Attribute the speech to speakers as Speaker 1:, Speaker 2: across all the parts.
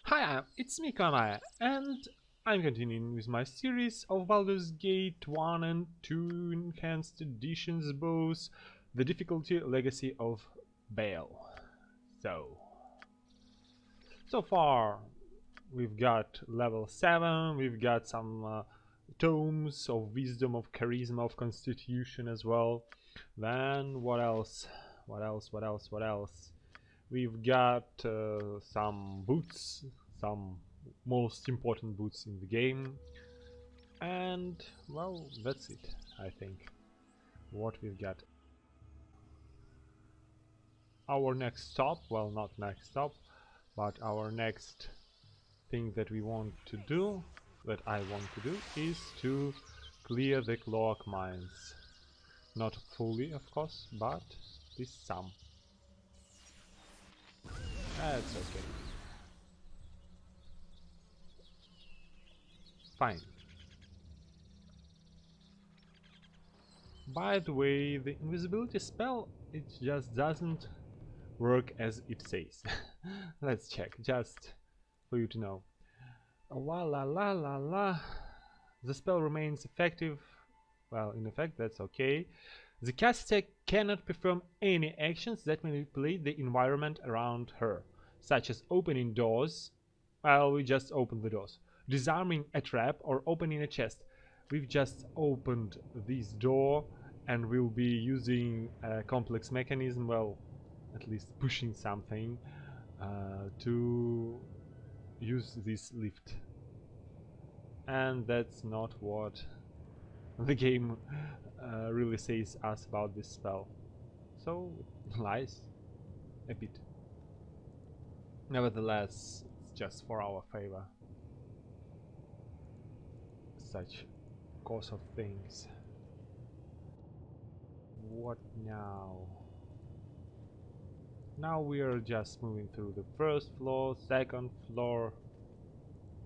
Speaker 1: Hi, it's me, Kamaya, and I'm continuing with my series of Baldur's Gate 1 and 2 enhanced editions, both the difficulty Legacy of Bhaal. So far we've got level 7, we've got some tomes of wisdom, of charisma, of constitution as well. Then what else? What else? We've got some boots, some most important boots in the game, and well, that's it, I think. What we've got. Our next stop, well, not next stop, but our next thing that we want to do, that I want to do, is to clear the Cloackwood Mines. Not fully, of course, but this some. That's okay. Fine. By the way, the invisibility spell, it just doesn't work as it says. Let's check, just for you to know. La la la la la. The spell remains effective. Well, in effect, that's okay. The caster cannot perform any actions that manipulate the environment around her, such as opening doors. Well, we just opened the doors. Disarming a trap or opening a chest. We've just opened this door and we'll be using a complex mechanism, well, at least pushing something to use this lift. And that's not what the game really says us about this spell. So it lies a bit. Nevertheless, it's just for our favor. Such course of things. What now? Now we are just moving through the first floor, second floor,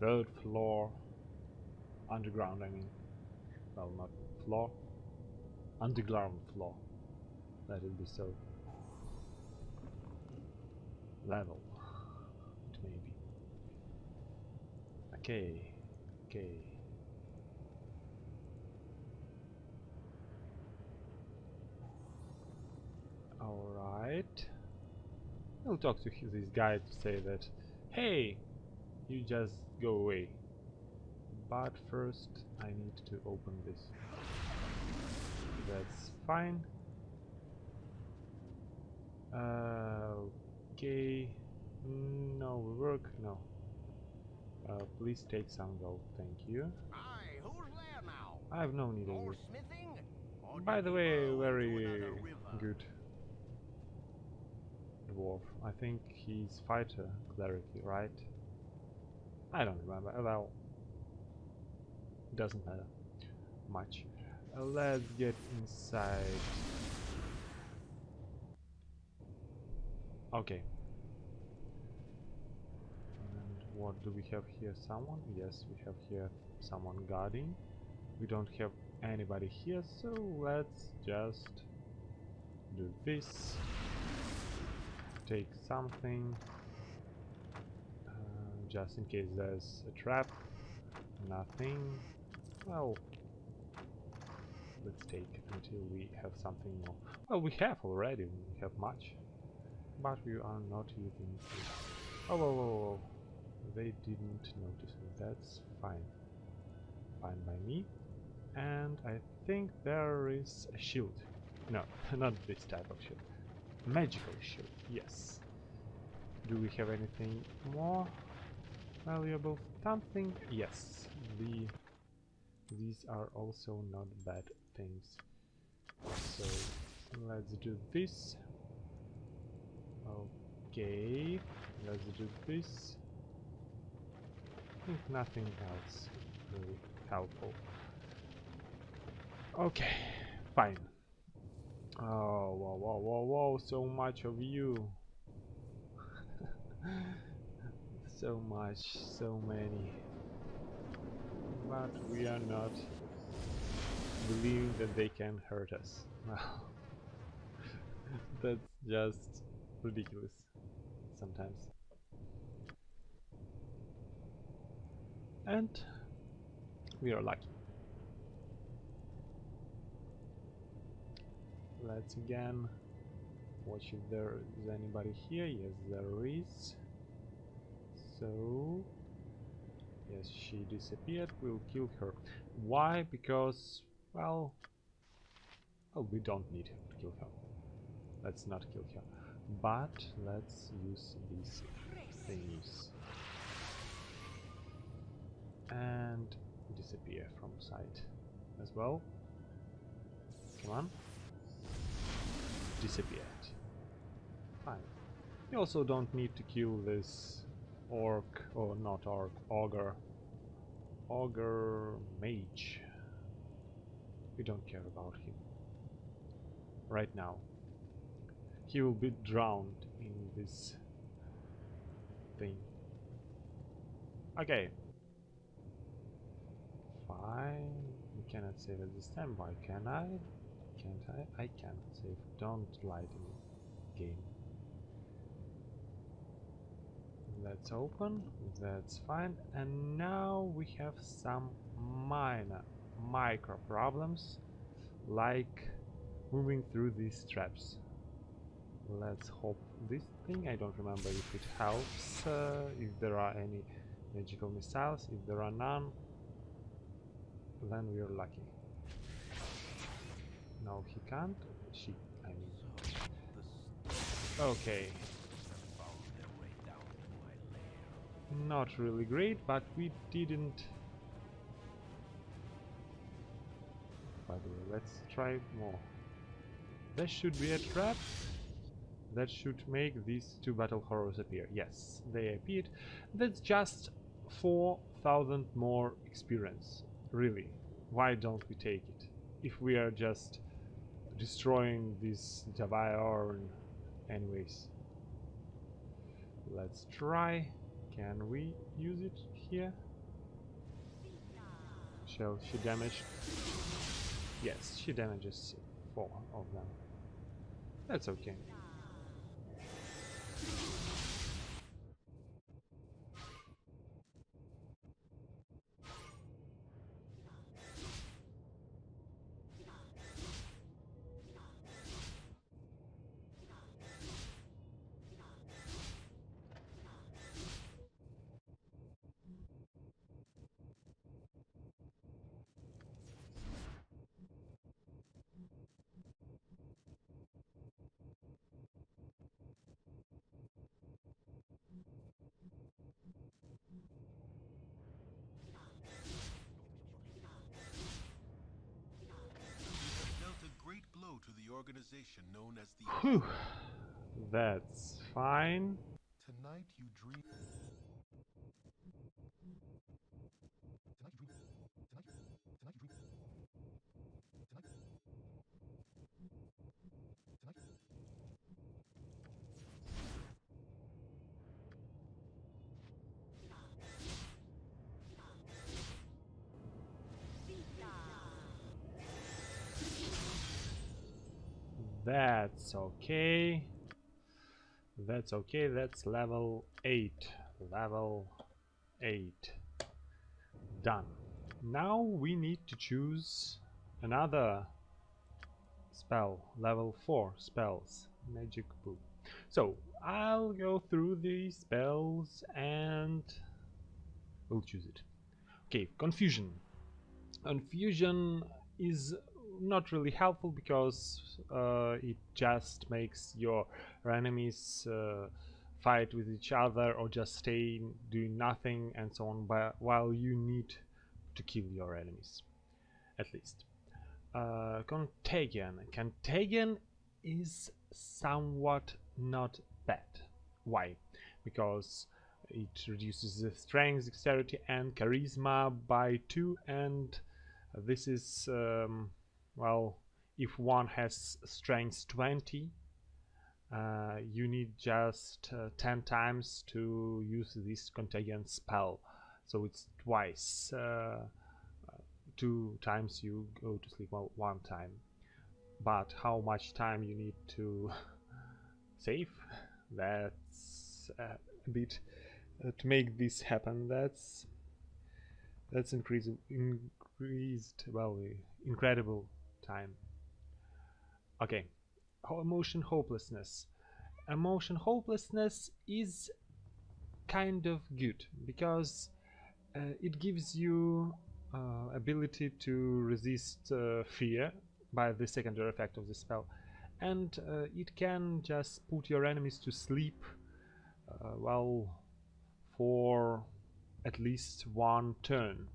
Speaker 1: third floor, underground, I mean. Well, not floor, underground floor. Let it be so. Level. It may be. Okay. Okay. Alright. I'll talk to this guy to say that, hey, you just go away. But first I need to open this. That's fine. Okay. No work, no. Please take some gold, thank you.
Speaker 2: Aye, who's there now?
Speaker 1: I have no need of
Speaker 2: More
Speaker 1: it.
Speaker 2: smithing? Or
Speaker 1: By
Speaker 2: did
Speaker 1: the
Speaker 2: you
Speaker 1: way,
Speaker 2: burrow into
Speaker 1: very
Speaker 2: another river?
Speaker 1: good dwarf. I think he's fighter cleric, right? I don't remember. Well, doesn't matter much. Let's get inside. Okay. And what do we have here? Someone? Yes, we have here someone guarding. We don't have anybody here, so let's just do this. Take something. Just in case there's a trap. Nothing. Well, let's take until we have something more. Well, we have already. We have much. But we are not using it. Oh, whoa, whoa, whoa. They didn't notice me. That's fine. Fine by me. And I think there is a shield. No, not this type of shield. Magical shield, yes. Do we have anything more valuable? Something? Yes. These are also not bad things. So let's do this. Okay, let's do this. I think nothing else really helpful. Okay, fine. Oh, whoa, whoa, whoa, whoa, so much of you. So much, so many. But we are not believing that they can hurt us. Well, that's just ridiculous sometimes. and we are lucky. Let's again watch if there is anybody here. Yes, there is. So yes, she disappeared. We'll kill her. Why? Because, well, we don't need to kill her. Let's not kill her. But let's use these thingies. And disappear from sight as well. Come on. Disappeared. Fine. You also don't need to kill this orc, or not orc, ogre. Ogre mage. We don't care about him right now. He will be drowned in this thing. Okay. Fine. We cannot save at this time. Why can I? Can't I? I can't save. Don't lie to me, game. Let's open. That's fine. And now we have some micro problems, like moving through these traps. Let's hope this thing, I don't remember if it helps, if there are any magical missiles. If there are none, then we are lucky. No, he can't. She, I mean. Okay. Not really great, but we didn't. By the way, let's try more. There should be a trap that should make these two battle horrors appear. Yes, they appeared. That's just 4,000 more experience. Really, why don't we take it? If we are just destroying this BioWare anyways. Let's try. Can we use it here? Shall she damage? Yes, she damages 4 of them. That's okay.
Speaker 3: To the organization known as the
Speaker 1: Whew. That's fine.
Speaker 3: Tonight you dream.
Speaker 1: That's okay. That's okay. That's level 8. Level 8. Done. Now we need to choose another spell. Level 4 spells. Magic book. So I'll go through these spells and we'll choose it. Okay, confusion. Confusion is not really helpful because it just makes your enemies fight with each other or just stay doing nothing and so on, while you need to kill your enemies, at least. Contagion. Contagion is somewhat not bad. Why? Because it reduces the strength, dexterity and charisma by 2, and this is, well, if one has strength 20, you need just 10 times to use this contagion spell. So it's twice. 2 times you go to sleep, well, 1 time. But how much time you need to save? That's a bit to make this happen. That's That's well, incredible time. Okay, emotion hopelessness. Emotion hopelessness is kind of good because it gives you ability to resist fear by the secondary effect of the spell, and it can just put your enemies to sleep well, for at least one turn,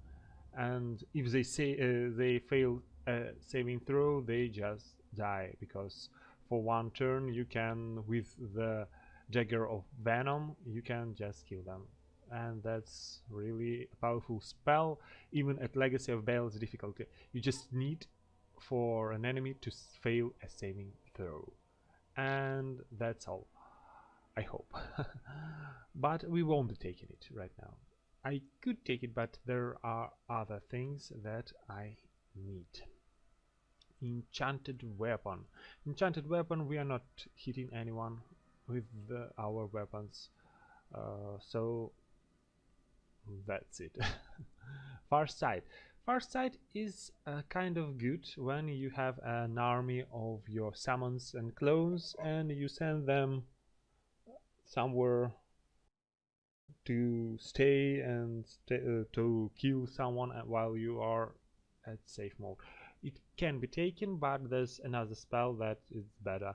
Speaker 1: and if they fail a saving throw, they just die, because for one turn you can, with the Dagger of Venom, you can just kill them, and that's really a powerful spell. Even at Legacy of Bhaal's difficulty, you just need for an enemy to fail a saving throw, and that's all, I hope. But we won't be taking it right now. I could take it, but there are other things that I need. Enchanted weapon. Enchanted weapon, we are not hitting anyone with our weapons, so that's it. Farsight. Farsight is kind of good when you have an army of your summons and clones and you send them somewhere to stay and to kill someone while you are at safe mode. It can be taken, but there's another spell that is better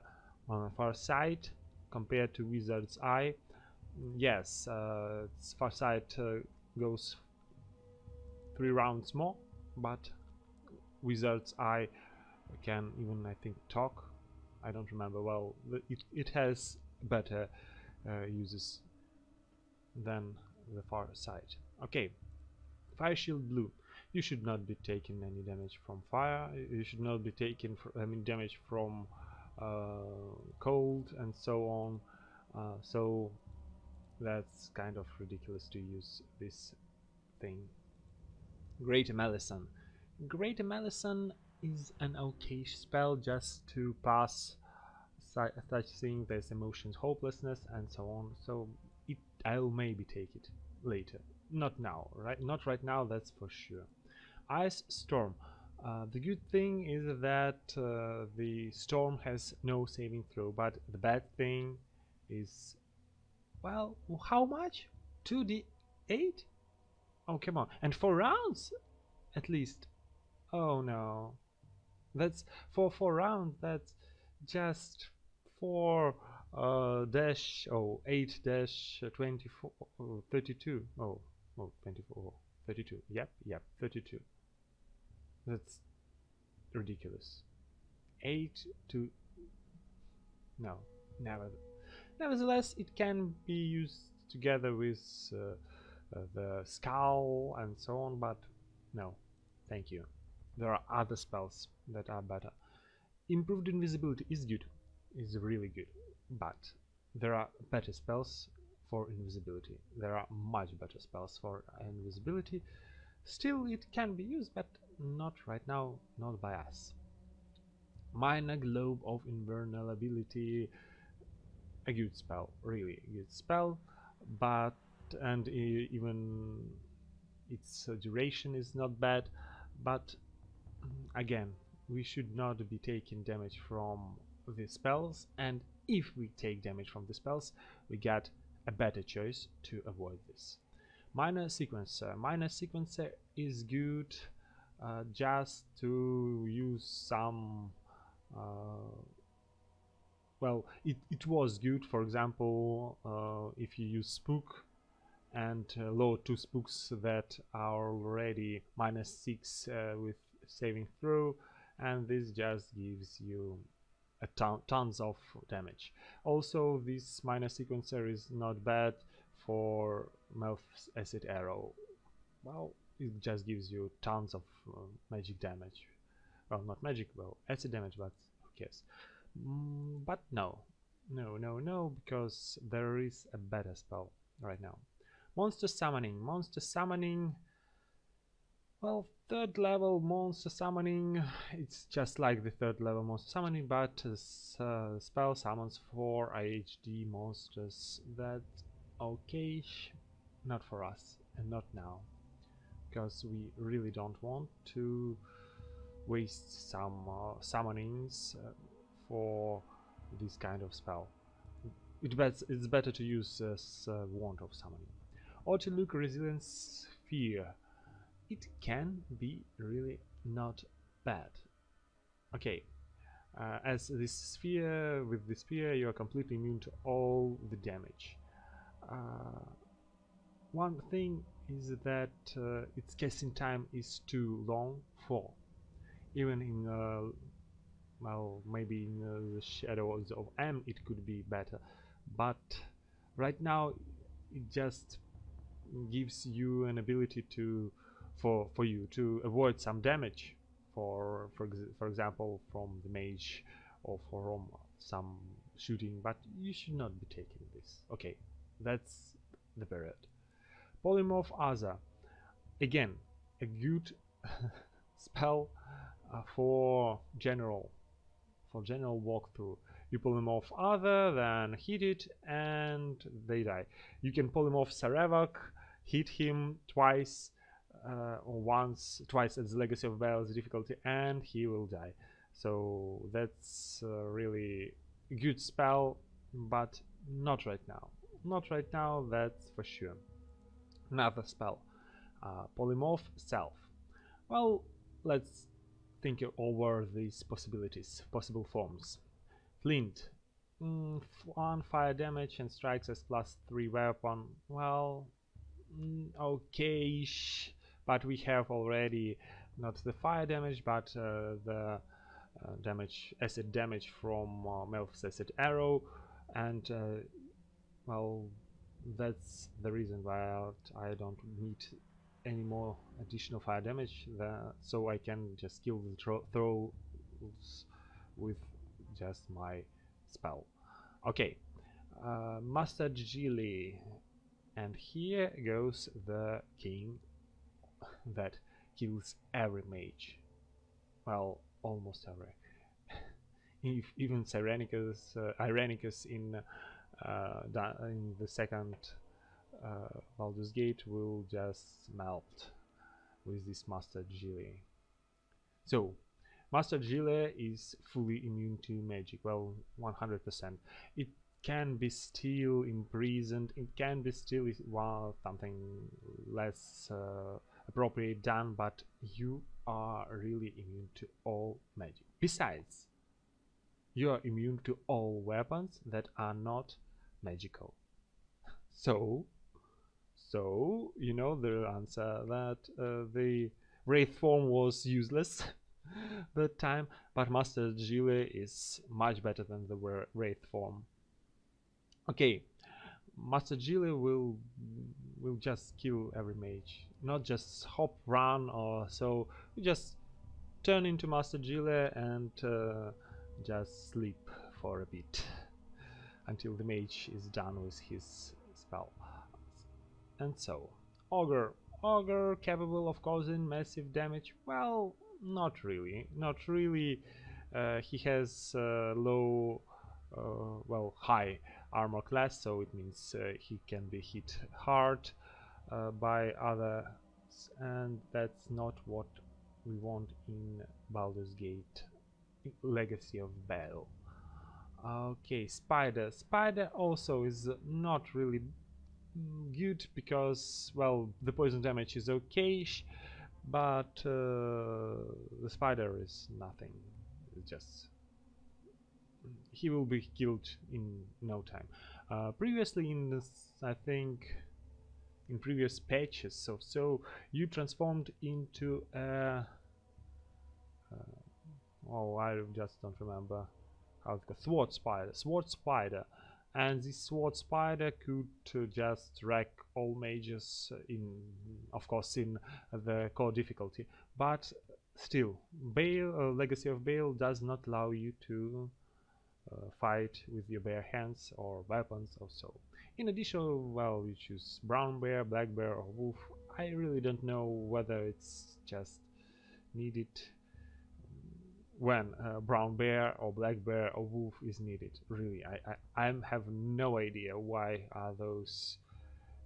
Speaker 1: on Farsight compared to Wizard's Eye. Yes, Farsight goes 3 rounds more, but Wizard's Eye can even, I think, talk. I don't remember well. It has better uses than the Farsight. Okay, Fire Shield Blue. You should not be taking any damage from fire. You should not be taking damage from cold and so on. So that's kind of ridiculous to use this thing. Great Malison. Great Malison is an okay spell just to pass such things as emotions, hopelessness, and so on. So I'll maybe take it later. Not now, right? Not right now, that's for sure. Ice Storm. The good thing is that the storm has no saving throw, but the bad thing is, well, how much? 2d8? Oh, come on. And 4 rounds? At least. Oh no. That's for 4 rounds, that's just 4 dash 8 dash 24 32. Oh, 24 32. Yep, 32. That's ridiculous. 8 to no, never. Nevertheless, it can be used together with the skull and so on, but no, thank you. There are other spells that are better. Improved invisibility is good, is really good, but there are better spells for invisibility. There are much better spells for invisibility. Still, it can be used, but not right now, not by us. Minor Globe of Invulnerability, a good spell, really a good spell, but and even its duration is not bad, but again, we should not be taking damage from the spells, and if we take damage from the spells, we get a better choice to avoid this. Minor Sequencer. Minor Sequencer is good just to use some well, it was good, for example, if you use Spook and load 2 spooks that are already -6 with saving throw, and this just gives you a tons of damage. Also, this minor sequencer is not bad for Melf's Acid Arrow. Well, it just gives you tons of magic damage. Well, not magic, well, acid damage, but who cares? But no, because there is a better spell right now. Monster Summoning. Monster Summoning, well, 3rd level monster summoning, it's just like the 3rd level monster summoning, but spell summons 4 IHD monsters. That's okay, not for us, and not now. because we really don't want to waste some summonings for this kind of spell. It's better to use Wand of Summoning. Outlook, Resilience, Fear. It can be really not bad. Okay, as this sphere, with this sphere you are completely immune to all the damage. One thing is that its casting time is too long for, even in well, maybe in the Shadows of M it could be better, but right now it just gives you an ability to for you to avoid some damage, for example from the mage or from some shooting, but you should not be taking this. Okay, that's the period. Polymorph Other, again a good spell for general walkthrough. You polymorph Other, then hit it, and they die. You can polymorph Sarevok, hit him twice, or twice as Legacy of Bhaal's difficulty, and he will die. So that's really a good spell, but not right now. Not right now, that's for sure. Another spell, Polymorph Self. Well, let's think over these possibilities, possible forms. Flint, 1 fire damage and strikes as +3 weapon. Well, okay, but we have already not the fire damage, but the damage, acid damage from Melf's acid arrow, and well, that's the reason why I don't need any more additional fire damage, so I can just kill the trolls with just my spell. Okay, Master Gili, and here goes the king that kills every mage. Well, almost every. Even Irenicus in the second Baldur's Gate will just melt with this Master Gili. So, Master Gili is fully immune to magic, well, 100%. It can be still imprisoned, it can be still something less appropriate done, but you are really immune to all magic. Besides, you are immune to all weapons that are not magical. So you know the answer, that the Wraith form was useless that time, but Master Gili is much better than the Wraith form. Okay, Master Gili will just kill every mage, not just hop, run or so. You just turn into Master Gili and just sleep for a bit until the mage is done with his spell. And so, Ogre capable of causing massive damage? Well, not really. He has low, well, high armor class, so it means he can be hit hard by others, and that's not what we want in Baldur's Gate Legacy of Bhaal. Okay, Spider also is not really good, because, well, the poison damage is okay, but the spider is nothing. It's just he will be killed in no time. Previously in this, I think in previous patches, so you transformed into a oh, I just don't remember how it's called. Sword spider, and this sword spider could just wreck all mages in, of course, in the core difficulty, but still, Legacy of Bhaal does not allow you to fight with your bare hands or weapons or so. In addition, well, you choose brown bear, black bear or wolf. I really don't know whether it's just needed when brown bear or black bear or wolf is needed. Really, I have no idea why are those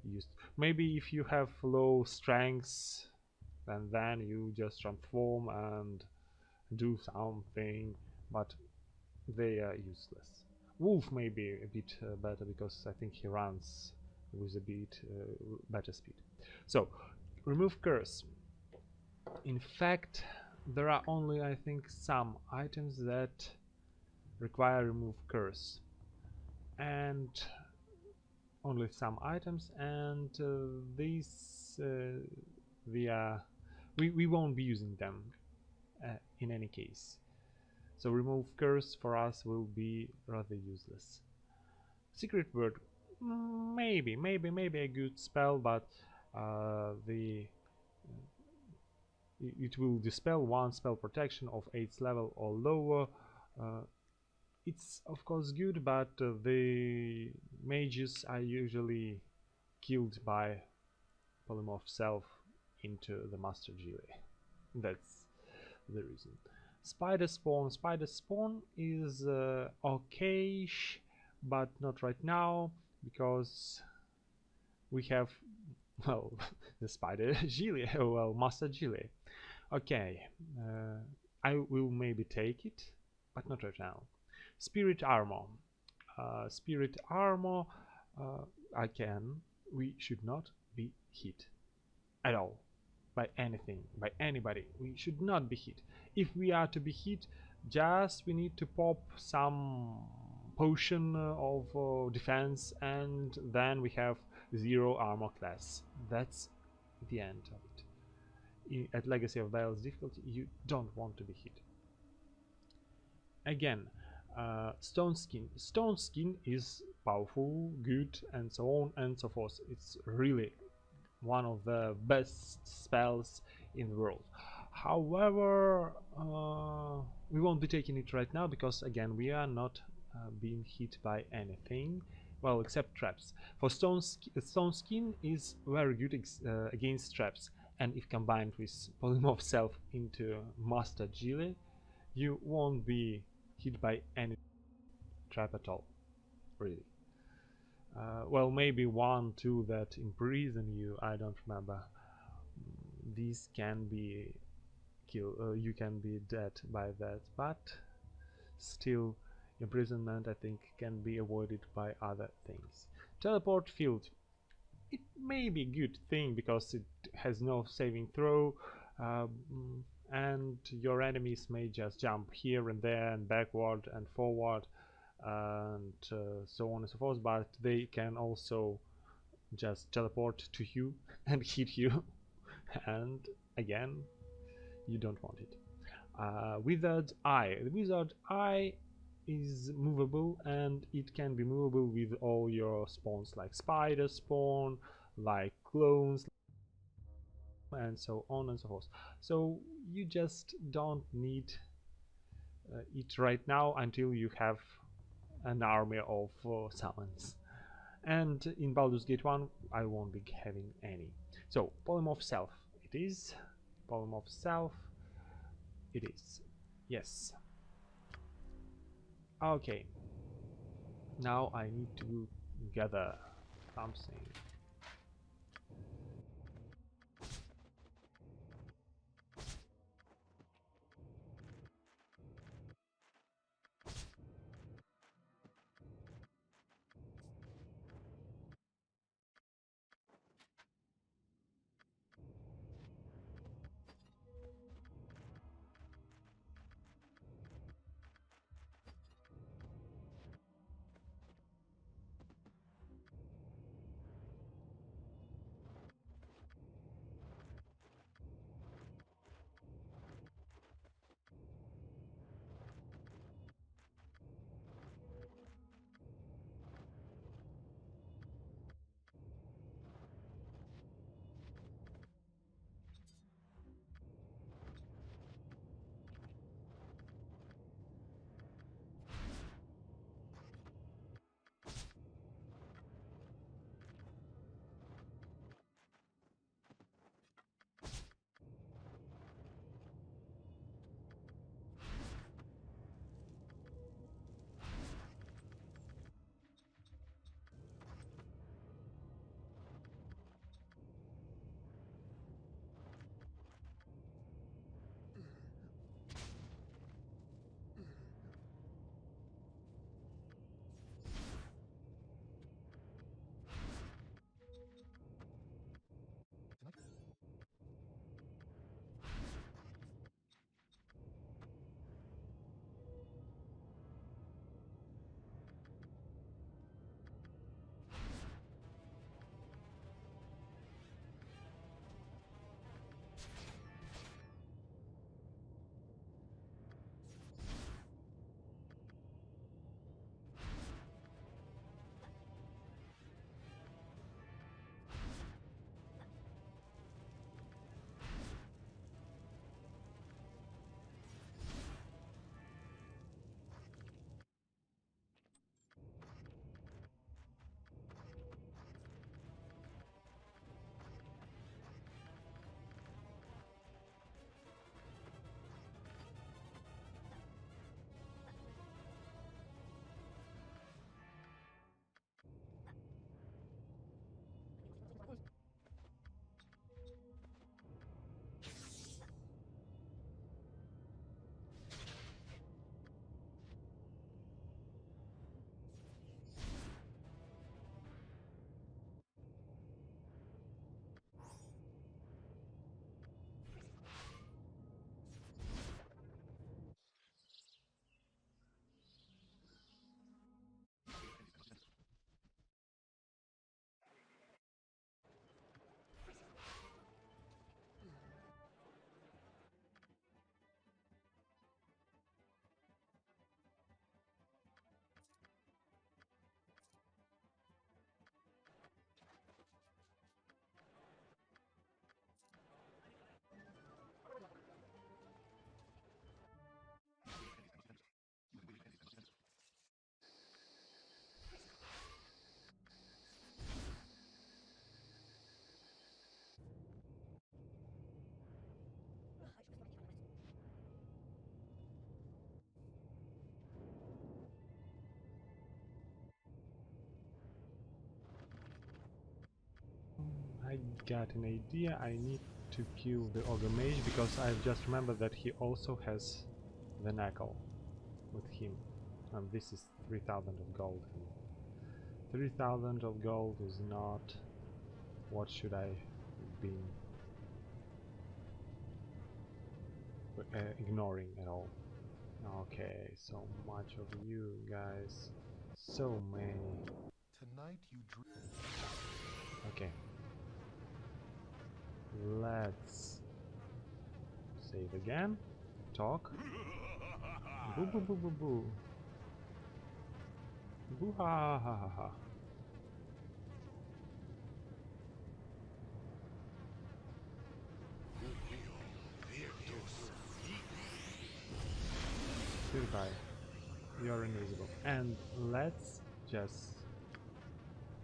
Speaker 1: used. Maybe if you have low strengths and then you just transform and do something, but they are useless. Wolf may be a bit better because I think he runs with a bit better speed. So, remove curse. In fact, there are only, I think, some items that require remove curse, and only some items, and these we won't be using them in any case. So remove curse for us will be rather useless. Secret word, maybe a good spell, but it will dispel one spell protection of 8th level or lower. It's of course good, but the mages are usually killed by polymorph self into the master gile. That's the reason. Spider spawn is okay-ish, but not right now because we have, well, the spider gile, well, master gile. Okay, I will maybe take it, but not right now. Spirit armor. Spirit armor, I can. We should not be hit at all by anything, by anybody. We should not be hit. If we are to be hit, just we need to pop some potion of defense, and then we have 0 armor class. That's the end of it. At Legacy of Bhaal's difficulty, you don't want to be hit. Again, stone skin. Stone skin is powerful, good, and so on and so forth. It's really one of the best spells in the world. However, we won't be taking it right now because again we are not being hit by anything, well, except traps. For stone skin is very good against traps, and if combined with polymorph self into master gile, you won't be hit by any trap at all, really. Well, maybe 1, 2 that imprison you, I don't remember. These can be killed, you can be dead by that, but still imprisonment I think can be avoided by other things. Teleport field. It may be a good thing because it has no saving throw, and your enemies may just jump here and there and backward and forward and so on and so forth, but they can also just teleport to you and hit you and again you don't want it. Wizard Eye. The Wizard Eye is movable, and it can be movable with all your spawns, like spider spawn, like clones, and so on and so forth. So you just don't need it right now until you have an army of summons. And in Baldur's Gate 1 I won't be having any. So polymorph self it is. Polymorph self it is. Yes. Okay. Now I need to gather something. I got an idea. I need to kill the Ogre Mage because I've just remembered that he also has the knuckle with him. And this is 3000 of gold. And 3000 of gold is not what should I been ignoring at all. Okay, so much of you guys. So many.
Speaker 3: Tonight you dream.
Speaker 1: Okay. Let's save again. Talk. Boo boo boo boo boo. Boo ha ha ha ha. Goodbye. You're invisible. And let's just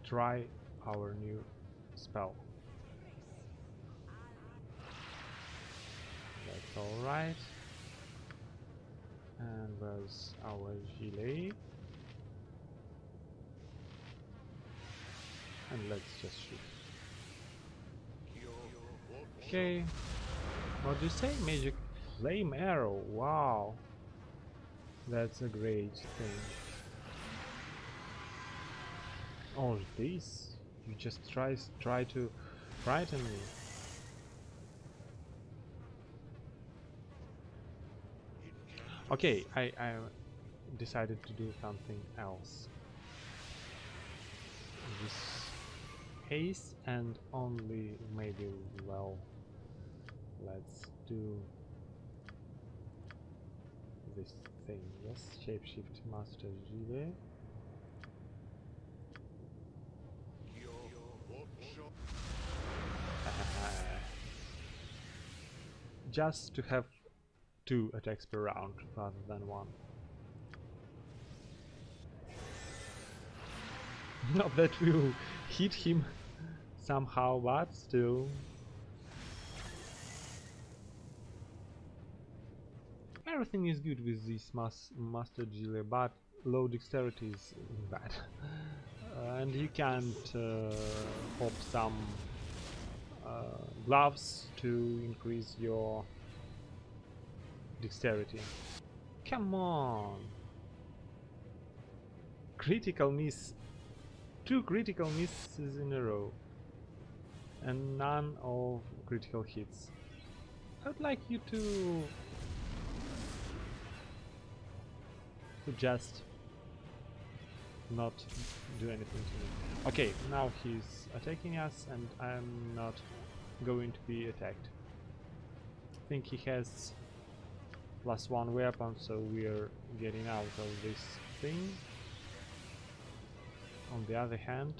Speaker 1: try our new spell. That's alright. And where's our gilet? And let's just shoot. Okay. What do you say? Magic flame arrow. Wow. That's a great thing. Oh, this? You just try to frighten me. Okay, I decided to do something else. This haste and only maybe, well, let's do this thing. Yes, shapeshift master gilet. Just to have 2 attacks per round rather than 1. Not that we'll hit him somehow, but still. Everything is good with this master gilet, but low dexterity is bad. And you can't pop some gloves to increase your dexterity. Come on! Critical miss. 2 critical misses in a row. And none of critical hits. I would like you to just not do anything to me. Okay, now he's attacking us and I'm not going to be attacked. I think he has +1 weapon, so we're getting out of this thing. On the other hand,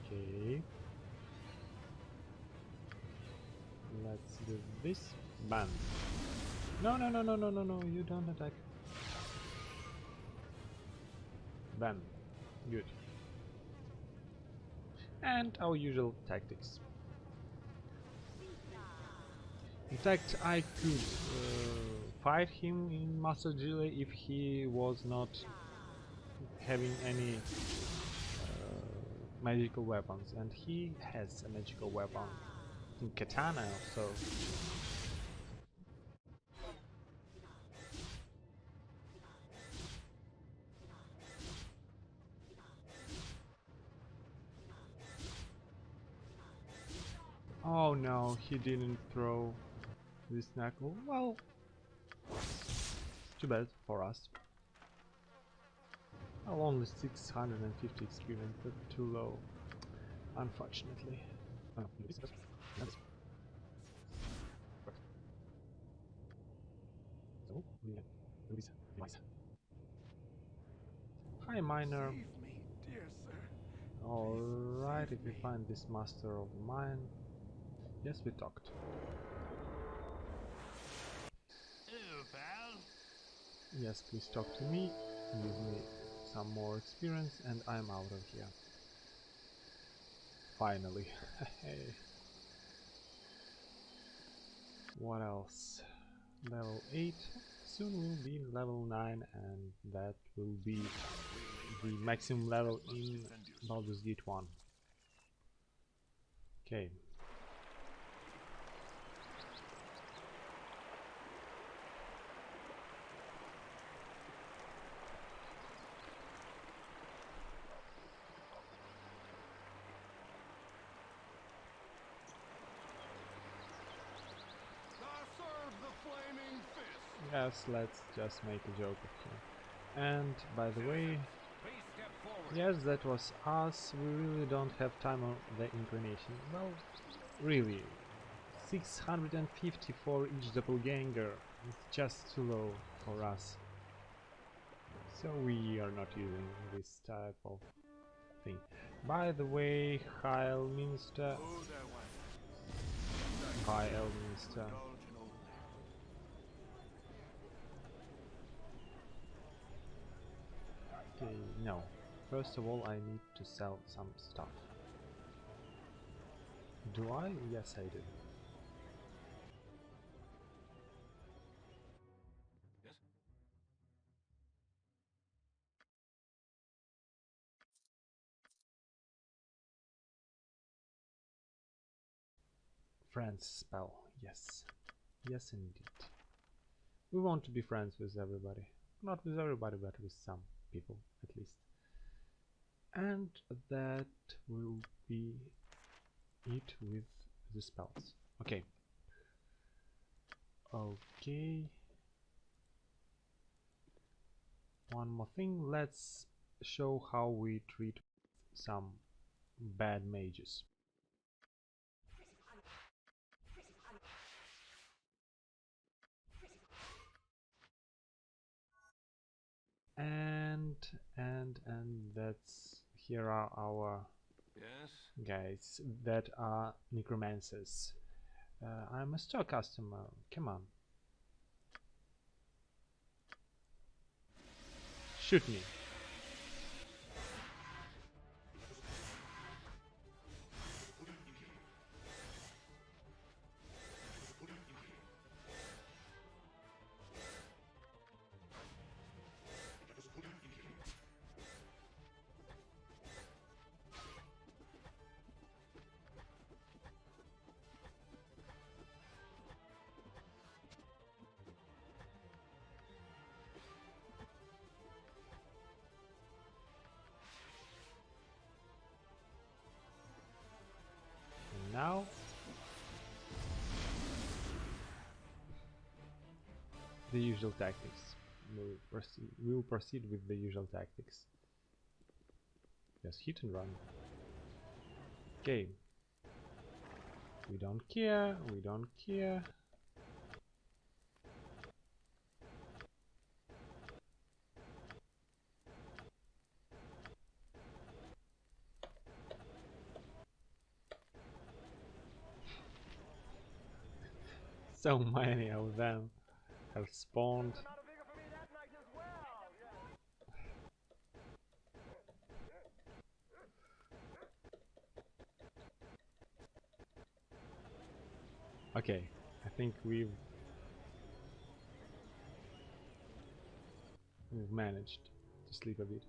Speaker 1: okay, let's do this. Bam. No, no, no, no, no, no, no, you don't attack. Bam. Good. And our usual tactics. In fact, I could fight him in Master Gilet if he was not having any magical weapons, and he has a magical weapon in Katana also. Oh no, he didn't throw this knuckle. Well, too bad for us. Well, only 650 experience, that's too low, unfortunately. Oh, that's so, yeah, Luisa, Luisa. Hi, miner.
Speaker 3: Save me, dear sir.
Speaker 1: Alright, if we
Speaker 3: me.
Speaker 1: find this master of mine. Yes, we talked.
Speaker 2: Hello, pal.
Speaker 1: Yes, please talk to me, give me some more experience, and I'm out of here. Finally. What else? Level 8. Soon we'll be level 9, and that will be the maximum level in Baldur's Gate 1. Okay. Yes, let's just make a joke of him. And by the way, yes, that was us. We really don't have time on the incarnation. Well, really, 650 for each doppelganger is just too low for us. So we are not using this type of thing. By the way, Hi Elminster. Hi Elminster. Okay, no. First of all, I need to sell some stuff. Do I? Yes, I do.
Speaker 2: Yes?
Speaker 1: Friends spell. Yes. Yes, indeed. We want to be friends with everybody. Not with everybody, but with some people, at least. And that will be it with the spells. Okay. Okay. One more thing. Let's show how we treat some bad mages. And that's here are our
Speaker 2: Yes?
Speaker 1: guys that are necromancers. I'm a store customer. Come on. Shoot me. And now the usual tactics. We'll proceed with the usual tactics. Just hit and run. Okay. We don't care. We don't care. So many of them have spawned. Okay, I think we've managed to sleep a bit.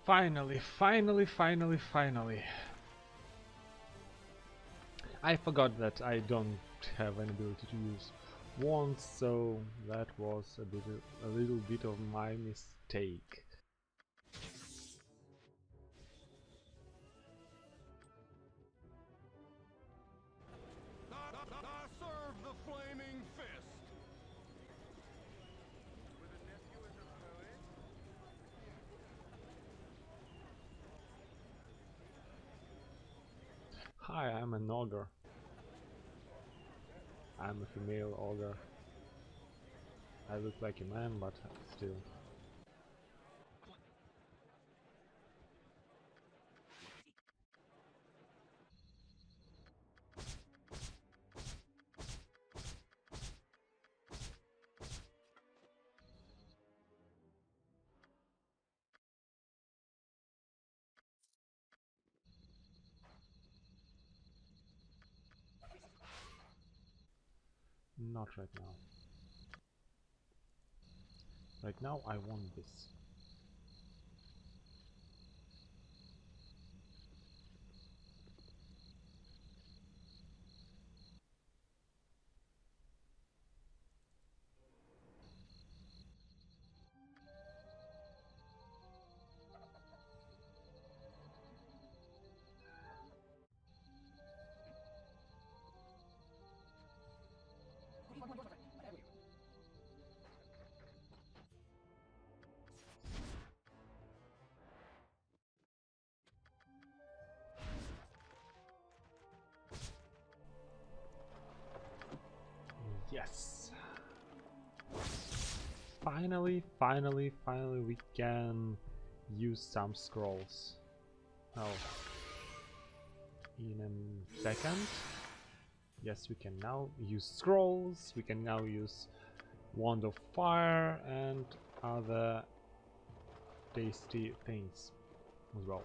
Speaker 1: Finally, finally, finally, finally. I forgot that I don't have an ability to use wands, so that was a little bit of my mistake.
Speaker 3: I serve the flaming fist. With a nephew as a poet?
Speaker 1: Hi, I'm an ogre. I'm a female ogre. I look like a man, but still. Not right now. Right now I want this. Yes! Finally we can use some scrolls. Oh. In a second. Yes, we can now use scrolls, we can now use Wand of Fire and other tasty things as well.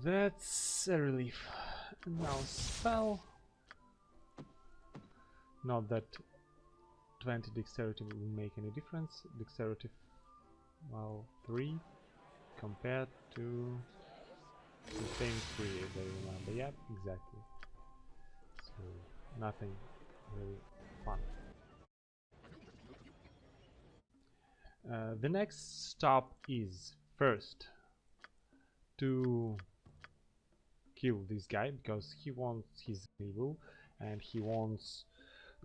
Speaker 1: That's a relief. Now spell. Not that 20 dexterity will make any difference. Dexterity, well, 3 compared to the same 3 as I remember. Yep, exactly. So nothing really fun. The next stop is first to kill this guy because he wants his evil and he wants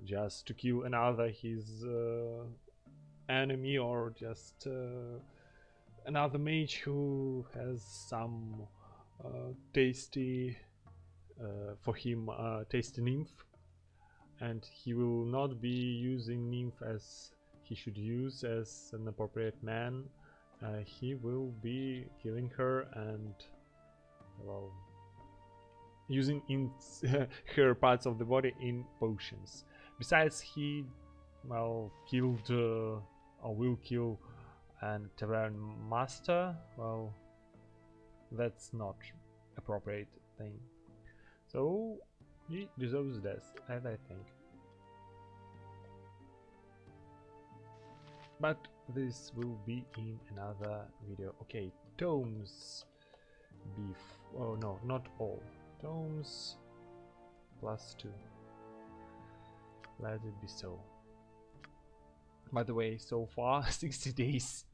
Speaker 1: just to kill another his enemy or just another mage who has some tasty for him tasty nymph, and he will not be using nymph as he should use as an appropriate man. He will be killing her and, well, using her parts of the body in potions. Besides, he, well, killed or will kill a tavern master. Well, that's not appropriate thing. So he deserves death, as I think. But this will be in another video. Okay, tomes beef. Oh no, not all. Tomes +2. Let it be so. By the way, so far 60 days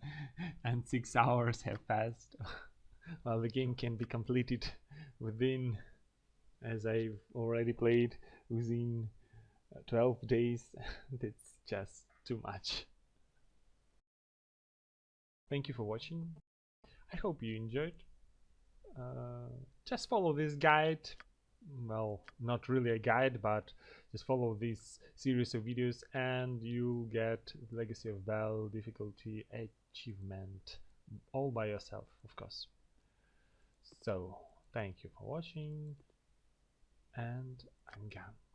Speaker 1: and 6 hours have passed. Well, the game can be completed within, as I've already played, within 12 days. That's just too much. Thank you for watching. I hope you enjoyed. Just follow this guide. Well, not really a guide, but Just follow this series of videos and you'll get Legacy of Bhaal difficulty achievement all by yourself, of course. So thank you for watching, and I'm gone.